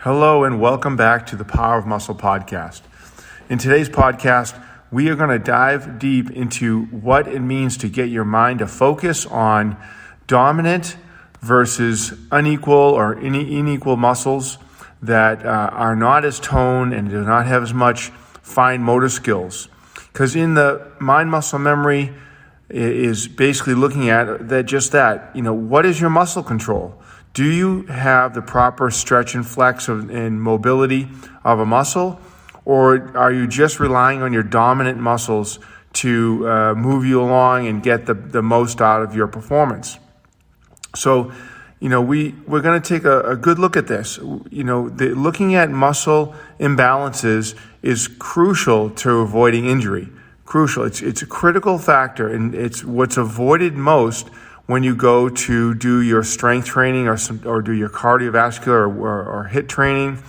Hello and welcome back to the Power of Muscle podcast. In today's podcast, we are going to dive deep into what it means to get your mind to focus on dominant versus unequal or unequal muscles that are not as toned and do not have as much fine motor skills. Because in the mind-muscle memory is basically looking at that, what is your muscle control? Do you have the proper stretch and flex and mobility of a muscle, or are you just relying on your dominant muscles to move you along and get the most out of your performance? So, we're going to take a good look at this. Looking at muscle imbalances is crucial to avoiding injury. Crucial. It's a critical factor, and it's what's avoided most when you go to do your strength training or do your cardiovascular or HIIT training,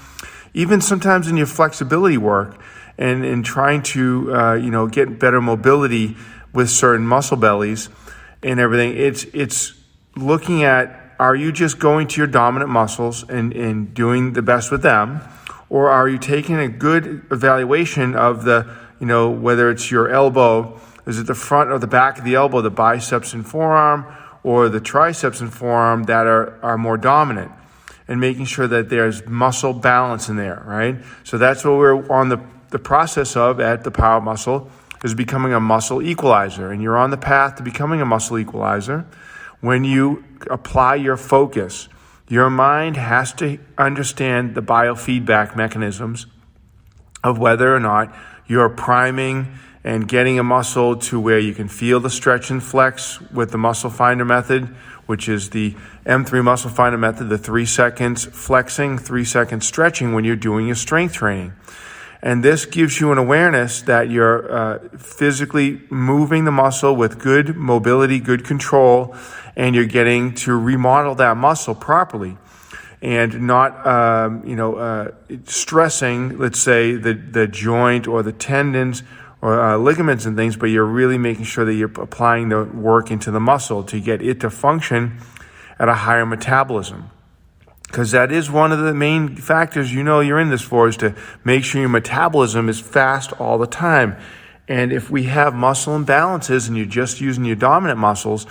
even sometimes in your flexibility work and in trying to get better mobility with certain muscle bellies and everything. It's looking at, are you just going to your dominant muscles and doing the best with them, or are you taking a good evaluation of whether it's your elbow, is it the front or the back of the elbow, the biceps and forearm, or the triceps and forearm that are more dominant, and making sure that there's muscle balance in there, right? So that's what we're on the process of at the Power Muscle, is becoming a muscle equalizer. And you're on the path to becoming a muscle equalizer when you apply your focus. Your mind has to understand the biofeedback mechanisms of whether or not you're priming and getting a muscle to where you can feel the stretch and flex with the muscle finder method, which is the M3 muscle finder method, the 3 seconds flexing, 3 seconds stretching when you're doing your strength training. And this gives you an awareness that you're physically moving the muscle with good mobility, good control, and you're getting to remodel that muscle properly and not, stressing, let's say, the joint or the tendons or ligaments and things, but you're really making sure that you're applying the work into the muscle to get it to function at a higher metabolism. Because that is one of the main factors you're in this for, is to make sure your metabolism is fast all the time. And if we have muscle imbalances and you're just using your dominant muscles,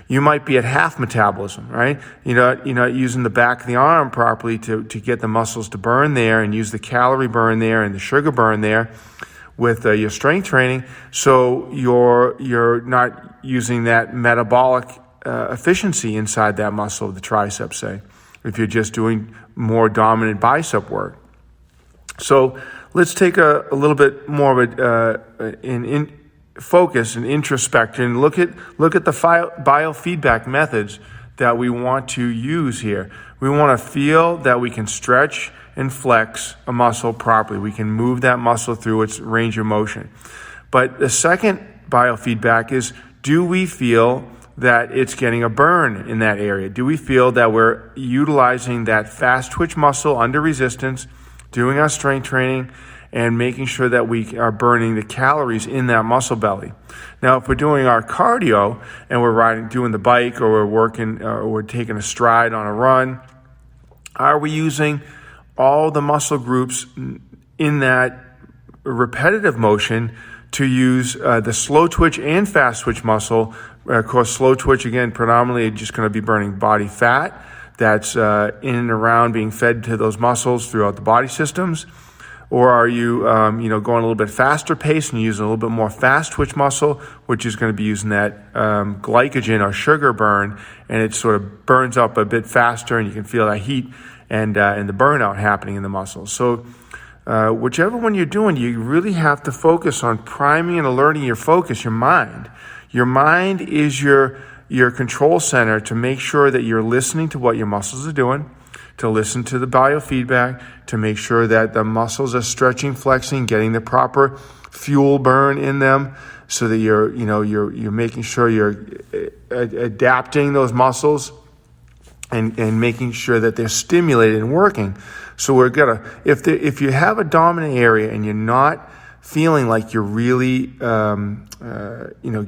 you might be at half metabolism, right? You're not using the back of the arm properly to get the muscles to burn there and use the calorie burn there and the sugar burn there with your strength training, so you're not using that metabolic efficiency inside that muscle of the triceps, say, if you're just doing more dominant bicep work. So let's take a little bit more of in focus and introspection and look at the biofeedback methods that we want to use here. We want to feel that we can stretch and flex a muscle properly. We can move that muscle through its range of motion. But the second biofeedback is, do we feel that it's getting a burn in that area? Do we feel that we're utilizing that fast twitch muscle under resistance, doing our strength training, and making sure that we are burning the calories in that muscle belly? Now, if we're doing our cardio and we're doing the bike, or we're working, or we're taking a stride on a run, are we using all the muscle groups in that repetitive motion to use the slow twitch and fast twitch muscle? Of course, slow twitch, again, predominantly just going to be burning body fat that's in and around being fed to those muscles throughout the body systems. Or are you, going a little bit faster pace and using a little bit more fast twitch muscle, which is going to be using that glycogen or sugar burn, and it sort of burns up a bit faster, and you can feel that heat and the burnout happening in the muscles. So whichever one you're doing, you really have to focus on priming and alerting your focus, your mind. Your mind is your control center to make sure that you're listening to what your muscles are doing, to listen to the biofeedback, to make sure that the muscles are stretching, flexing, getting the proper fuel burn in them, so that you're making sure you're adapting those muscles and making sure that they're stimulated and working. So if you have a dominant area and you're not feeling like you're really,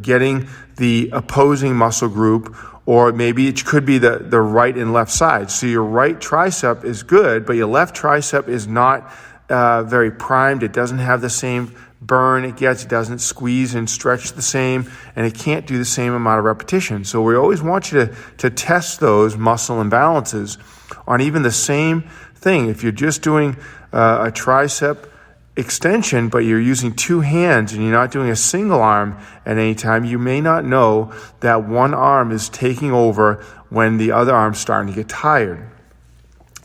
getting the opposing muscle group, or maybe it could be the right and left side. So your right tricep is good, but your left tricep is not very primed. It doesn't have the same burn it gets. It doesn't squeeze and stretch the same, and it can't do the same amount of repetition. So we always want you to test those muscle imbalances on even the same thing. If you're just doing a tricep extension, but you're using two hands and you're not doing a single arm at any time, you may not know that one arm is taking over when the other arm's starting to get tired.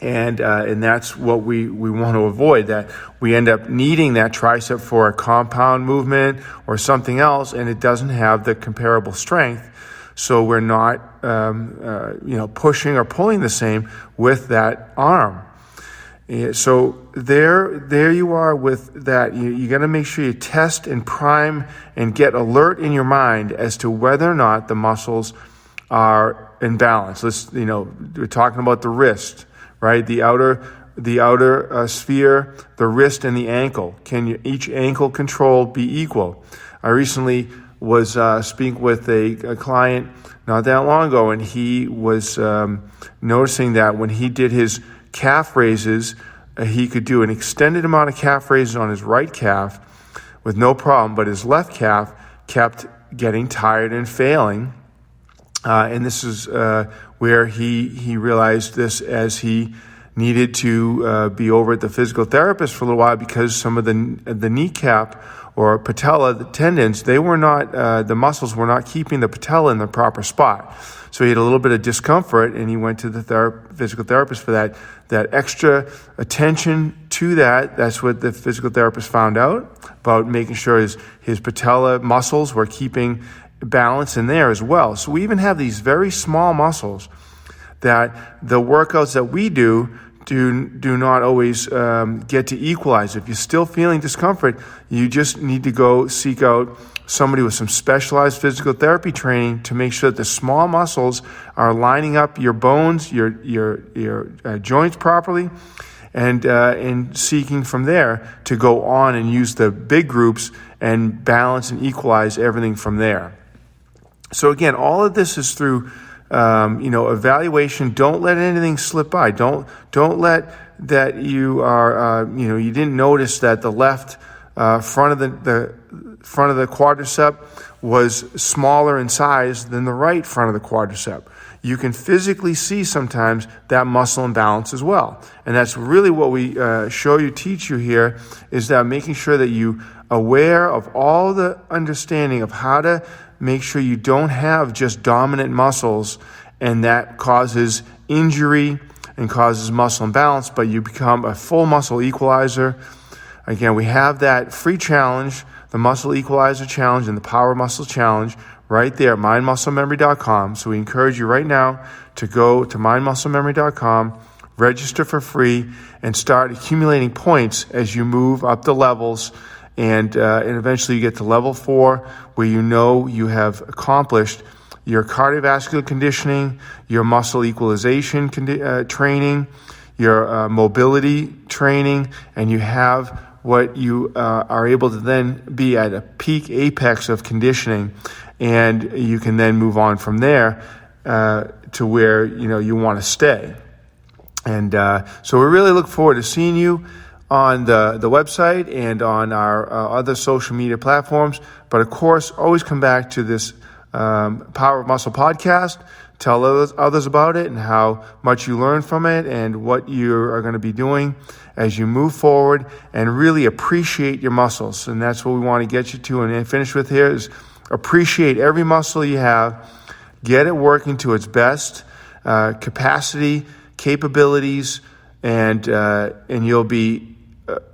And that's what we want to avoid, that we end up needing that tricep for a compound movement or something else, and it doesn't have the comparable strength. So we're not, pushing or pulling the same with that arm. So there you are with that. You got to make sure you test and prime and get alert in your mind as to whether or not the muscles are in balance. We're talking about the wrist, right? The outer sphere, the wrist, and the ankle. Can each ankle control be equal? I recently was speaking with a client not that long ago, and he was noticing that when he did his calf raises, he could do an extended amount of calf raises on his right calf with no problem, but his left calf kept getting tired and failing. And this is where he realized this as he needed to be over at the physical therapist for a little while, because some of the kneecap or patella, the tendons, they were not, the muscles were not keeping the patella in the proper spot. So he had a little bit of discomfort, and he went to the physical therapist for that extra attention to that. That's what the physical therapist found out about, making sure his patella muscles were keeping balance in there as well. So we even have these very small muscles that the workouts that we do not always get to equalize. If you're still feeling discomfort, you just need to go seek out somebody with some specialized physical therapy training to make sure that the small muscles are lining up your bones, your joints properly, and seeking from there to go on and use the big groups and balance and equalize everything from there. So again, all of this is through evaluation. Don't let anything slip by. Don't let that you are you didn't notice that the left front of the quadricep was smaller in size than the right front of the quadricep. You can physically see sometimes that muscle imbalance as well. And that's really what we teach you here, is that making sure that you aware of all the understanding of how to make sure you don't have just dominant muscles, and that causes injury and causes muscle imbalance, but you become a full muscle equalizer. Again, we have that free challenge, the Muscle Equalizer Challenge and the Power Muscle Challenge, right there at mindmusclememory.com. So we encourage you right now to go to mindmusclememory.com, register for free, and start accumulating points as you move up the levels, and eventually you get to level 4, where you have accomplished your cardiovascular conditioning, your muscle equalization training, your mobility training, and you have what you are able to then be at a peak apex of conditioning, and you can then move on from there to where you want to stay. And so we really look forward to seeing you on the website and on our other social media platforms. But of course, always come back to this Power of Muscle podcast. Tell others about it and how much you learn from it and what you are going to be doing as you move forward, and really appreciate your muscles. And that's what we want to get you to and finish with here, is appreciate every muscle you have. Get it working to its best capacity, capabilities, and you'll be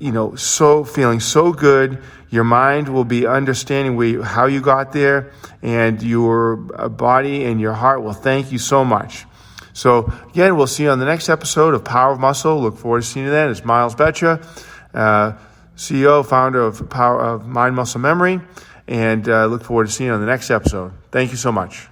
feeling so good. Your mind will be understanding how you got there, and your body and your heart will thank you so much. So again, we'll see you on the next episode of Power of Muscle. Look forward to seeing you then. It's Miles Betcha, CEO, founder of Mind Muscle Memory, and look forward to seeing you on the next episode. Thank you so much.